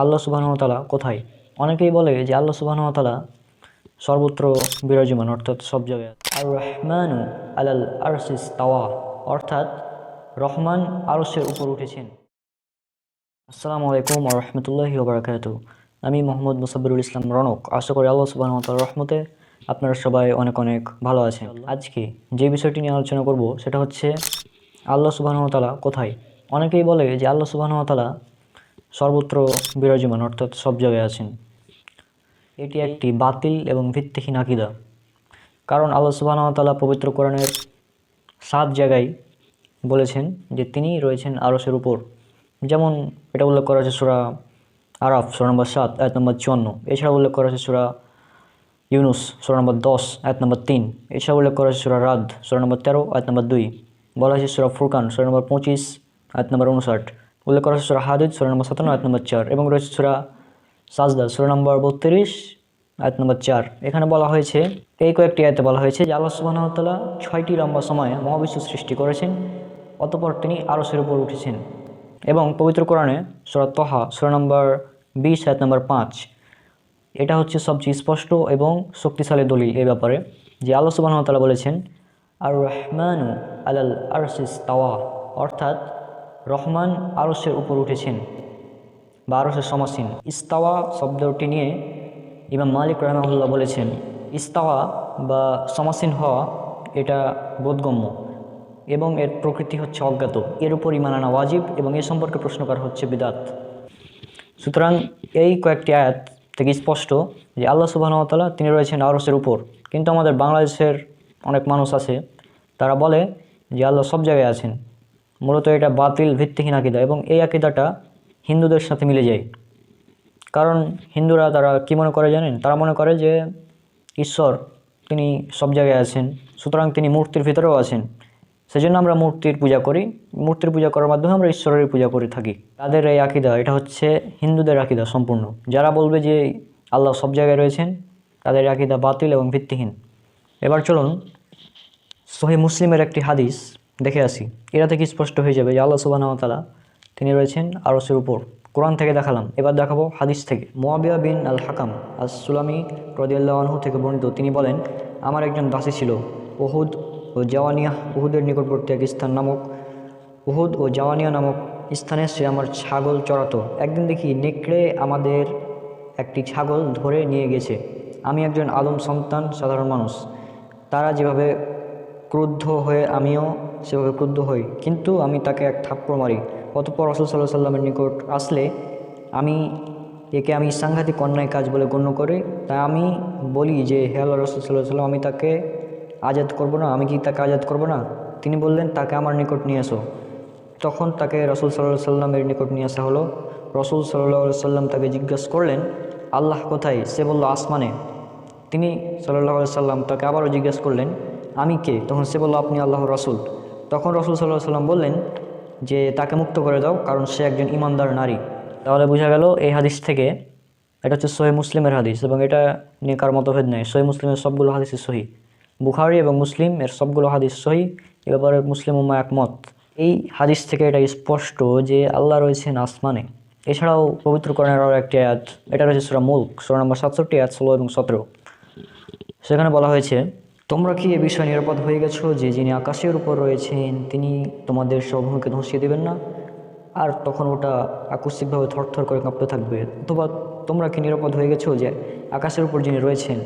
আল্লাহ সুবহানাহু ওয়া তাআলা কোথায়? অনেকেই বলে যে আল্লাহ সুবহানাহু ওয়া তাআলা সর্বত্র বিরাজমান, অর্থাৎ সব জায়গায়। আর রহমানু আলাল আরশি ইস্তাওয়া, অর্থাৎ রহমান আরশের উপর উঠেছেন। আসসালামু আলাইকুম ওয়া রাহমাতুল্লাহি ওয়া বারাকাতুহু। আমি মোহাম্মদ মুসাব্বিরুল ইসলাম রনক। আশা করি আল্লাহ সুবহানাহু ওয়া তাআলার রহমতে আপনারা সবাই অনেক অনেক ভালো আছেন। আজকে যে বিষয়টি নিয়ে আলোচনা করব সেটা হচ্ছে আল্লাহ সুবহানাহু ওয়া তাআলা কোথায়? অনেকেই বলে যে আল্লাহ সুবহানাহু ওয়া তাআলা সর্বত্র বিরাজমান, অর্থাৎ সব জায়গায় আছেন। এটি একটি বাতিল এবং ভিত্তিহীন আকীদা। কারণ আল্লাহ সুবহানাহু ওয়া তাআলা পবিত্র কোরআনের 7 জায়গায় বলেছেন যে তিনি রয়েছেন আরশের উপর। যেমন এটা উল্লেখ করা আছে সূরা আরাফ সূরা নম্বর 7 আয়াত নম্বর 54। এছাড়া উল্লেখ করা আছে সূরা ইউনুস সূরা নম্বর 10 আয়াত নম্বর 3। এছাড়া উল্লেখ করা আছে সূরা রাদ সূরা নম্বর 13 আয়াত নম্বর 2। বলা হয়েছে সূরা ফুরকান সূরা নম্বর 25 আয়াত নম্বর 59। উল্লেখ করা আছে সূরা হাদীদ সূরা নম্বর 57 আয়াত নম্বর 4 এবং রয়েছে সূরা সাজদা সূরা নম্বর 32 আয়াত নম্বর 4। এখানে বলা হয়েছে, এই কয়েকটি আয়াতে বলা হয়েছে যে আল্লাহ সুবহানাহু ওয়া তাআলা 6টি লম্বা সময়ে মহাবিশ্ব সৃষ্টি করেছেন, অতঃপর তিনি আরশের উপর উঠেছেন। এবং পবিত্র কোরআনে সূরা তাহা সূরা নম্বর 20 আয়াত নম্বর 5, এটা হচ্ছে সবচেয়ে স্পষ্ট এবং শক্তিশালী দলিল এই ব্যাপারে যে আল্লাহ সুবহানাহু ওয়া তাআলা বলেছেন আর রহমানু আলাল আরশি ইস্তাওয়া, অর্থাৎ রহমান আরশের উপর উঠেছেন বা আরশের সমাসীন। ইস্তাওয়া শব্দটি নিয়ে ইমাম মালিক রাহিমাহুল্লাহ বলেছেন, ইস্তাওয়া বা সমাসীন হওয়া এটা বোধগম্য এবং এর প্রকৃতি হচ্ছে অজ্ঞাত, এর উপর ঈমান আনা ওয়াজিব এবং এ সম্পর্কে প্রশ্ন করা হচ্ছে বিদআত। সুতরাং এই কয়েকটি আয়াত থেকে স্পষ্ট যে আল্লাহ সুবহানাহু ওয়া তাআলা তিনি রয়েছেন আরশের উপর। কিন্তু আমাদের বাংলাদেশের অনেক মানুষ আছে, তারা বলে যে আল্লাহ সব জায়গায় আছেন। মূলত এটা বাতিল ভিত্তিহীন আকীদা এবং এই আকীদাটা হিন্দুদের সাথে মিলে যায়। কারণ হিন্দুরা তারা কি মনে করে জানেন? তারা মনে করে যে ঈশ্বর তিনি সব জায়গায় আছেন, সুতরাং তিনি মূর্তির ভিতরেও আছেন। সেজন্য আমরা মূর্তির পূজা করি, মূর্তির পূজা করার মাধ্যমে আমরা ঈশ্বরের পূজা করে থাকি। তাদের এই আকীদা, এটা হচ্ছে হিন্দুদের আকীদা সম্পূর্ণ। যারা বলবে যে আল্লাহ সব জায়গায় রয়েছেন, তাদের আকীদা বাতিল এবং ভিত্তিহীন। এবার চলুন সহিহ মুসলিমের একটি হাদিস দেখে আসি। এটা থেকে স্পষ্ট হয়ে যাবে যে আল্লাহ সুবহানাহু ওয়া তাআলা তিনি রয়েছেন আরশের উপর। কোরআন থেকে দেখালাম, এবার দেখাবো হাদিস থেকে। মুআবিয়া বিন আল হাকাম আস-সুলামি রাদিয়াল্লাহু আনহু থেকে বর্ণিত, তিনি বলেন, আমার একজন দাসী ছিল। উহুদ ও জাওয়ানিয়া, উহুদের নিকটবর্তী এক স্থান নামক উহুদ ও জাওয়ানিয়া নামক স্থানে সে আমার ছাগল চড়াতো। একদিন দেখি নেকড়ে আমাদের একটি ছাগল ধরে নিয়ে গেছে। আমি একজন আদম সন্তান, সাধারণ মানুষ। তারা যেভাবে ক্রুদ্ধ হয়ে আমিও সেভাবে ক্রুদ্ধ হই, কিন্তু আমি তাকে এক থাপ্পড় মারি। অতঃপর রাসূল সাল্লাল্লাহু আলাইহি সাল্লামের নিকট আসলে একে আমি সাংঘাতিক অন্যায় কাজ বলে গণ্য করি। তাই আমি বলি যে হে আল্লাহ রাসূল সাল্লাল্লাহু আলাইহি সাল্লাম, আমি তাকে আজাদ করব না, আমি কি তাকে আজাদ করব না? তিনি বললেন, তাকে আমার নিকট নিয়ে এসো। তখন তাকে রাসূল সাল্লাল্লাহু আলাইহি সাল্লামের নিকট নিয়ে আসা হলো। রাসূল সাল্লাল্লাহু আলাইহি সাল্লাম তাকে জিজ্ঞাসা করলেন, আল্লাহ কোথায়? সে বলল, আসমানে। তিনি সাল্লাল্লাহু আলাইহি সাল্লাম তাকে আবারও জিজ্ঞাসা করলেন, আমি কে? তখন সে বলল, আপনি আল্লাহর রাসূল। তখন রাসূল সাল্লাল্লাহু আলাইহি সাল্লাম বললেন যে তাকে মুক্ত করে দাও, কারণ সে একজন ঈমানদার নারী। তাহলে বোঝা গেল এই হাদিস থেকে, এটা হচ্ছে সহিহ মুসলিমের হাদিস এবং এটা নিয়ে কার মতভেদ নেই। সহিহ মুসলিমের সবগুলো হাদিসই সহিহ। বুখারী এবং মুসলিম এর সবগুলো হাদিস সহিহ। এ ব্যাপারে মুসলিম উম্মাহ একমত। এই হাদিস থেকে এটা স্পষ্ট যে আল্লাহ রয়েছেন আসমানে। এছাড়াও পবিত্র কোরআনের আরও একটি আয়াত, এটা রয়েছে সূরা মুলক সূরা নম্বর 67 আয়াত 16 এবং 17। সেখানে বলা হয়েছে, তোমরা কি এ বিষয়ে নিরাপদ হয়ে গেছো যে যিনি আকাশের উপর রয়েছেন তিনি তোমাদের সমভূমিকে ধ্বংসিয়ে দেবেন না? আর তখন ওটা আকস্মিকভাবে থরথর করে কাঁপতে থাকবে। অথবা তোমরা কি নিরাপদ হয়ে গেছো যে আকাশের উপর যিনি রয়েছেন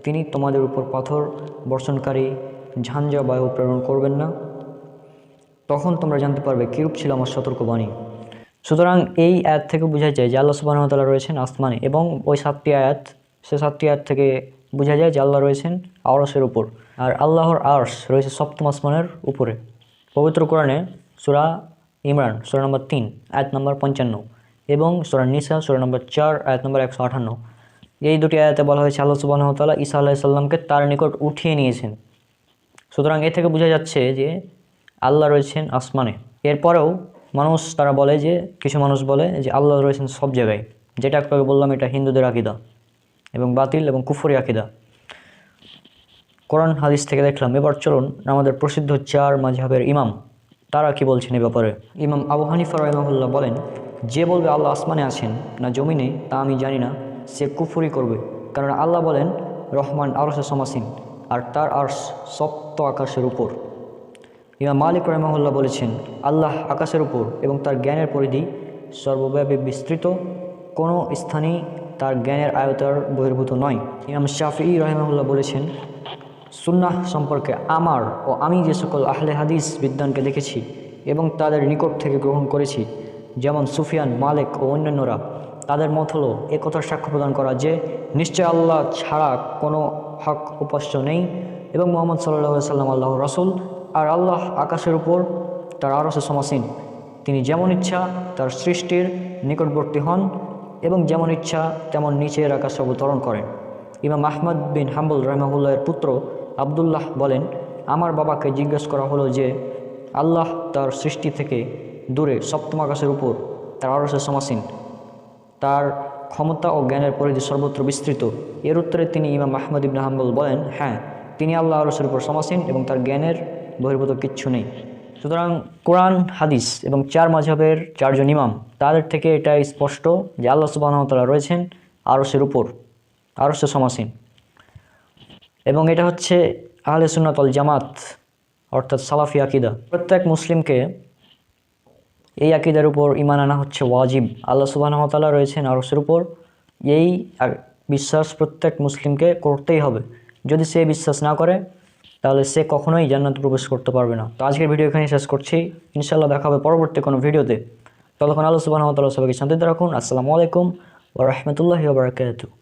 তিনি তোমাদের উপর পাথর বর্ষণকারী ঝঞ্ঝা বায়ু প্রেরণ করবেন না? তখন তোমরা জানতে পারবে কিরূপ ছিল আমার সতর্কবাণী। সুতরাং এই আয়াত থেকে বোঝা যায় যে আল্লাহ সুবহানাহু ওয়া তাআলা রয়েছেন আসমানে, এবং ওই 7টি আয়াত থেকে বোঝা যায় যে আল্লাহ রয়েছেন আরশের উপর। আর আল্লাহর আরশ রয়েছে 7ম আসমানের উপরে। পবিত্র কোরআনে সূরা ইমরান সূরা নম্বর 3 আয়াত নম্বর 55 এবং সূরা নিসা সূরা নম্বর 4 আয়াত নম্বর 158, এই দুটি আয়াতে বলা হয়েছে আল্লাহ সুবহানাহু ওয়া তাআলা ঈসা আলাইহিস সালামকে তার নিকট উঠিয়ে নিয়েছেন। সুতরাং এ থেকে বোঝা যাচ্ছে যে আল্লাহ রয়েছেন আসমানে। এরপরেও কিছু মানুষ বলে যে আল্লাহ রয়েছেন সব জায়গায়, যেটা একটু আগে বললাম, এটা হিন্দুদের আকীদা এবং বাতিল এবং কুফরি আকীদা। কোরআন হাদিস থেকে দেখলাম। এবার চলুন আমাদের প্রসিদ্ধ 4 মাযহাবের ইমাম তারা কি বলছেন এ ব্যাপারে। ইমাম আবু হানিফা রাহিমাহুল্লাহ বলেন, যে বলবে আল্লাহ আসমানে আছেন না জমিনে তা আমি জানি না, সে কুফরি করবে। কারণ আল্লাহ বলেন রহমান আরশে সমাসীন, আর তার আরশ সপ্ত আকাশের উপর। ইমাম মালিক রহমাহুল্লাহ বলেছেন আল্লাহ আকাশের উপর এবং তার জ্ঞানের পরিধি সর্বব্যাপী বিস্তৃত, কোনো স্থানেই তার জ্ঞানের আয়তার বহির্ভূত নয়। ইমাম শাফিঈ রহমাহুল্লাহ বলেছেন সুন্নাহ সম্পর্কে আমার ও আমি যে সকল আহলে হাদিস বিদ্বানকে দেখেছি এবং তাদের নিকট থেকে গ্রহণ করেছি, যেমন সুফিয়ান, মালিক ও অন্যান্যরা, তাদের মত হলো একথার সাক্ষ্য প্রদান করা যে নিশ্চয় আল্লাহ ছাড়া কোনো হক উপাস্য নেই এবং মুহাম্মদ সাল্লাল্লাহু আলাইহি সাল্লাম আল্লাহর রাসূল, আর আল্লাহ আকাশের উপর তার আরশে সমাসীন। তিনি যেমন ইচ্ছা তার সৃষ্টির নিকটবর্তী হন এবং যেমন ইচ্ছা তেমন নিচের আকাশে অবতরণ করেন। ইমাম আহমদ বিন হাম্বল রহমাহুল্লাহের পুত্র আবদুল্লাহ বলেন আমার বাবাকে জিজ্ঞেস করা হলো যে আল্লাহ তার সৃষ্টি থেকে দূরে সপ্তম আকাশের উপর তার আরশে সমাসীন, তার ক্ষমতা ও জ্ঞানের পরিধি সর্বত্র বিস্তৃত। এর উত্তরে তিনি ইমাম আহমদ ইবনে হাম্বল বলেন হ্যাঁ, তিনি আল্লাহ আরশের উপর সমাসীন এবং তার জ্ঞানের বহির্ভূত কিচ্ছু নেই। সুতরাং কোরআন, হাদিস এবং চার মাযহাবের চারজন ইমাম, তাদের থেকে এটা স্পষ্ট যে আল্লাহ সুবহানাহু ওয়া তাআলা রয়েছেন আরশের উপর, আরশে সমাসীন। এবং এটা হচ্ছে আহলে সুন্নাত ওয়াল জামাত অর্থাৎ সালাফি আকীদা। প্রত্যেক মুসলিমকে এই আকীদার উপর ঈমান আনা হচ্ছে ওয়াজিব। আল্লাহ সুবহানাহু ওয়া তাআলা রয়েছেন আরশের উপর, এই বিশ্বাস প্রত্যেক মুসলিমকে করতেই হবে। যদি সে বিশ্বাস না করে তাহলে সে কখনোই জান্নাতে প্রবেশ করতে পারবে না। তো আজকের ভিডিও এখানে শেষ করছি, ইনশাআল্লাহ দেখা হবে পরবর্তী কোনো ভিডিওতে। ততক্ষণ আল্লাহ সুবহানাহু ওয়া তাআলা সবাইকে শান্তিতে রাখুন। আসসালামু আলাইকুম ওয়া রাহমাতুল্লাহি ওয়া বারাকাতুহু।